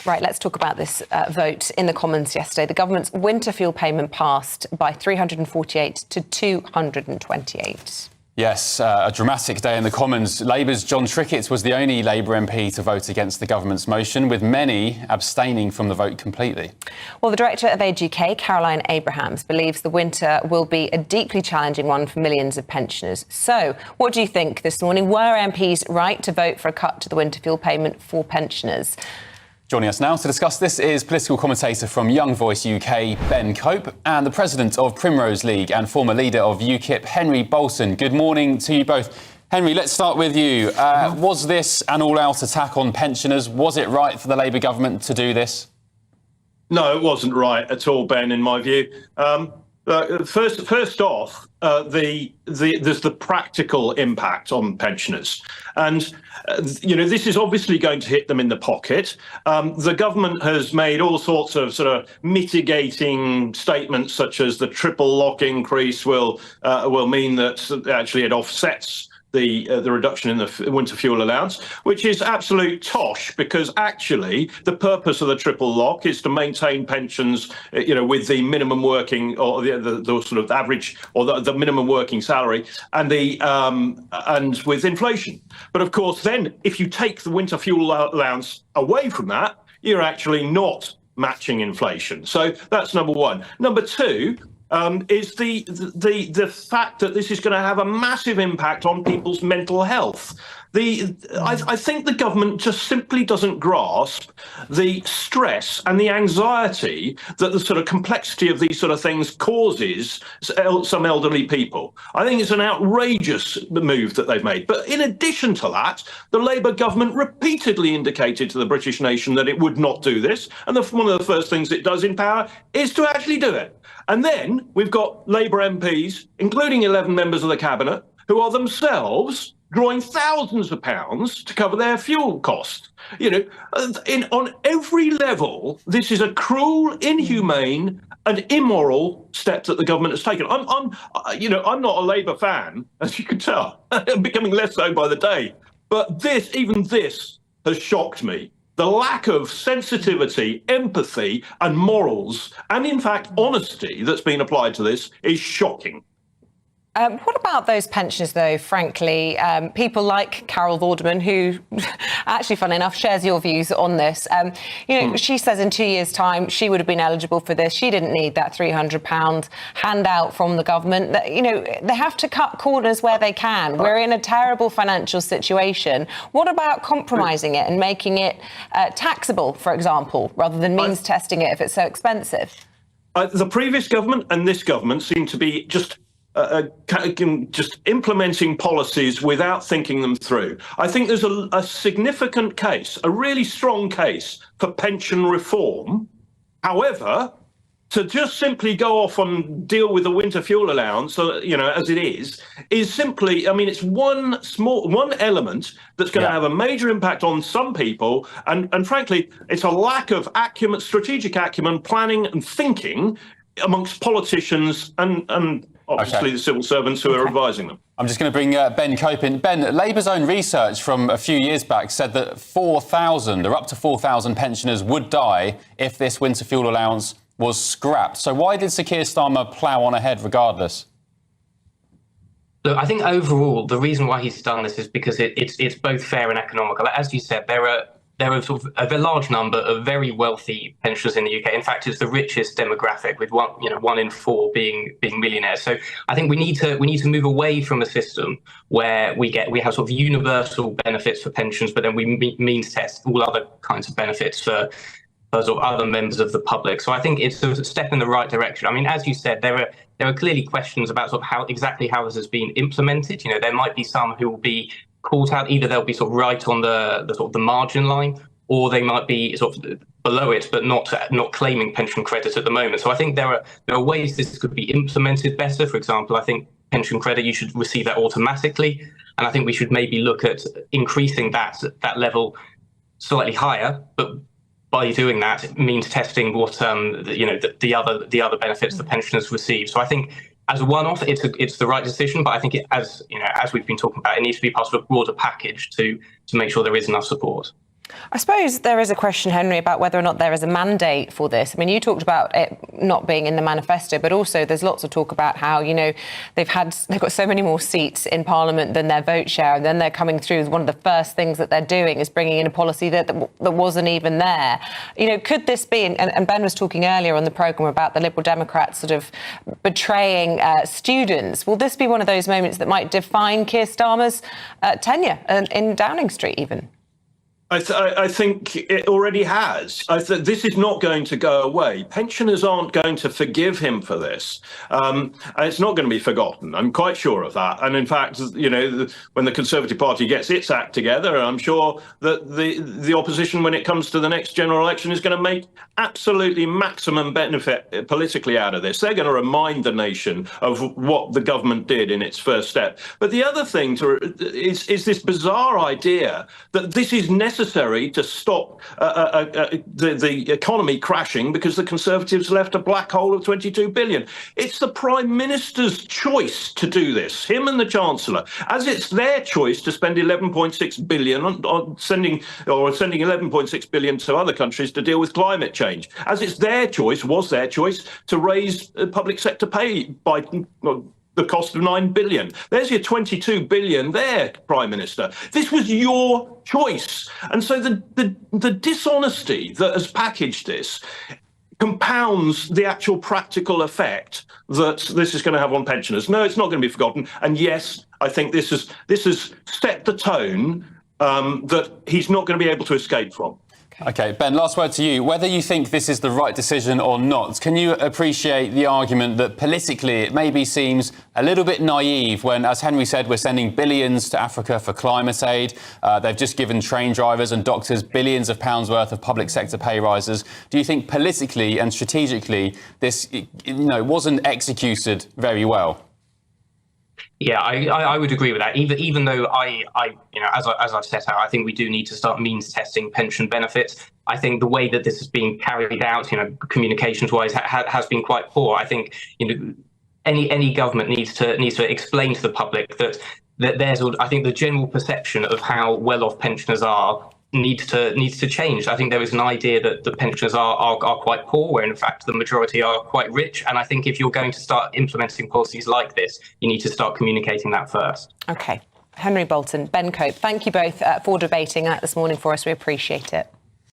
Right, let's talk about this vote in the Commons yesterday. The government's winter fuel payment passed by 348 to 228. Yes, a dramatic day in the Commons. Labour's John Trickett was the only Labour MP to vote against the government's motion, with many abstaining from the vote completely. Well, the director of Age UK, Caroline Abrahams, believes the winter will be a deeply challenging one for millions of pensioners. So, what do you think this morning? Were MPs right to vote for a cut to the winter fuel payment for pensioners? Joining us now to discuss this is political commentator from Young Voice UK, Ben Cope, and the president of Primrose League and former leader of UKIP, Henry Bolton. Good morning to you both. Henry, let's start with you. Was this an all-out attack on pensioners? Was it right for the Labour government to do this? No, it wasn't right at all, Ben, in my view. First off, there's the practical impact on pensioners. And, this is obviously going to hit them in the pocket. The government has made all sorts of sort of mitigating statements, such as the triple lock increase will mean that actually it offsets the reduction in the winter fuel allowance, which is absolute tosh, because actually the purpose of the triple lock is to maintain pensions, with the minimum working or the sort of average or the minimum working salary and with inflation. But of course, then if you take the winter fuel allowance away from that, you're actually not matching inflation. So that's number one. Number two, is the fact that this is going to have a massive impact on people's mental health. I think the government just simply doesn't grasp the stress and the anxiety that the sort of complexity of these sort of things causes some elderly people. I think it's an outrageous move that they've made. But in addition to that, the Labour government repeatedly indicated to the British nation that it would not do this. And one of the first things it does in power is to actually do it. And then we've got Labour MPs, including 11 members of the cabinet, who are themselves drawing thousands of pounds to cover their fuel costs. On every level, this is a cruel, inhumane and immoral step that the government has taken. I'm not a Labour fan, as you can tell. I'm becoming less so by the day. But even this has shocked me. The lack of sensitivity, empathy and morals, and in fact honesty that's been applied to this is shocking. What about those pensioners, though, frankly? People like Carol Vorderman, who actually, funnily enough, shares your views on this. She says in 2 years' time she would have been eligible for this. She didn't need that £300 handout from the government. They have to cut corners where they can. We're in a terrible financial situation. What about compromising it and making it taxable, for example, rather than means testing it if it's so expensive? The previous government and this government seem to be just implementing policies without thinking them through. I think there's a significant case, a really strong case for pension reform. However, to just simply go off and deal with the winter fuel allowance, as it is simply, it's one element that's going to have a major impact on some people. And frankly, it's a lack of strategic acumen, planning and thinking amongst politicians and obviously the civil servants who are advising them. I'm just going to bring Ben Cope in. Ben, Labour's own research from a few years back said that 4,000 or up to 4,000 pensioners would die if this winter fuel allowance was scrapped. So why did Sir Keir Starmer plough on ahead regardless? Look, I think overall the reason why he's done this is because it's both fair and economical. As you said, there are sort of a large number of very wealthy pensioners in the UK. In fact, it's the richest demographic, with one in four being millionaires. So I think we need to move away from a system where we have sort of universal benefits for pensions, but then we means test all other kinds of benefits for sort of other members of the public. So I think it's a step in the right direction. As you said, there are clearly questions about sort of how this has been implemented. There might be some who will be caught out. Either they'll be sort of right on the sort of the margin line, or they might be sort of below it, but not claiming pension credit at the moment. So I think there are ways this could be implemented better. For example, I think pension credit, you should receive that automatically, and I think we should maybe look at increasing that level slightly higher. But by doing that, it means testing what the other benefits the pensioners receive. So I think, as a one-off, it's the right decision, but I think as we've been talking about, it needs to be part of a broader package to make sure there is enough support. I suppose there is a question, Henry, about whether or not there is a mandate for this. I mean, you talked about it not being in the manifesto, but also there's lots of talk about how, you know, they've got so many more seats in Parliament than their vote share, and then they're coming through. One of the first things that they're doing is bringing in a policy that wasn't even there. You know, could this be, and Ben was talking earlier on the programme about the Liberal Democrats sort of betraying students. Will this be one of those moments that might define Keir Starmer's tenure in Downing Street even? I think it already has. This is not going to go away. Pensioners aren't going to forgive him for this. And it's not going to be forgotten. I'm quite sure of that. And in fact, you know, when the Conservative Party gets its act together, I'm sure that the opposition, when it comes to the next general election, is going to make absolutely maximum benefit politically out of this. They're going to remind the nation of what the government did in its first step. But the other thing is this bizarre idea that this is necessary to stop the economy crashing because the Conservatives left a black hole of 22 billion. It's the Prime Minister's choice to do this, him and the Chancellor, as it's their choice to spend 11.6 billion on sending 11.6 billion to other countries to deal with climate change, as it's their choice, was their choice, to raise public sector pay by the cost of 9 billion. There's your 22 billion there, Prime Minister. This was your choice. And so the dishonesty that has packaged this compounds the actual practical effect that this is going to have on pensioners. No, it's not going to be forgotten. And yes, I think this has set the tone that he's not going to be able to escape from. OK, Ben, last word to you. Whether you think this is the right decision or not, can you appreciate the argument that politically it maybe seems a little bit naive when, as Henry said, we're sending billions to Africa for climate aid. They've just given train drivers and doctors billions of pounds worth of public sector pay rises. Do you think politically and strategically this, wasn't executed very well? Yeah, I would agree with that. Even though as I've set out, I think we do need to start means testing pension benefits. I think the way that this is being carried out, communications-wise, has been quite poor. I think any government needs to explain to the public that there's. I think the general perception of how well-off pensioners are needs to change. I think there is an idea that the pensioners are quite poor, where in fact the majority are quite rich. And I think if you're going to start implementing policies like this, you need to start communicating that first. OK. Henry Bolton, Ben Cope, thank you both for debating that this morning for us. We appreciate it.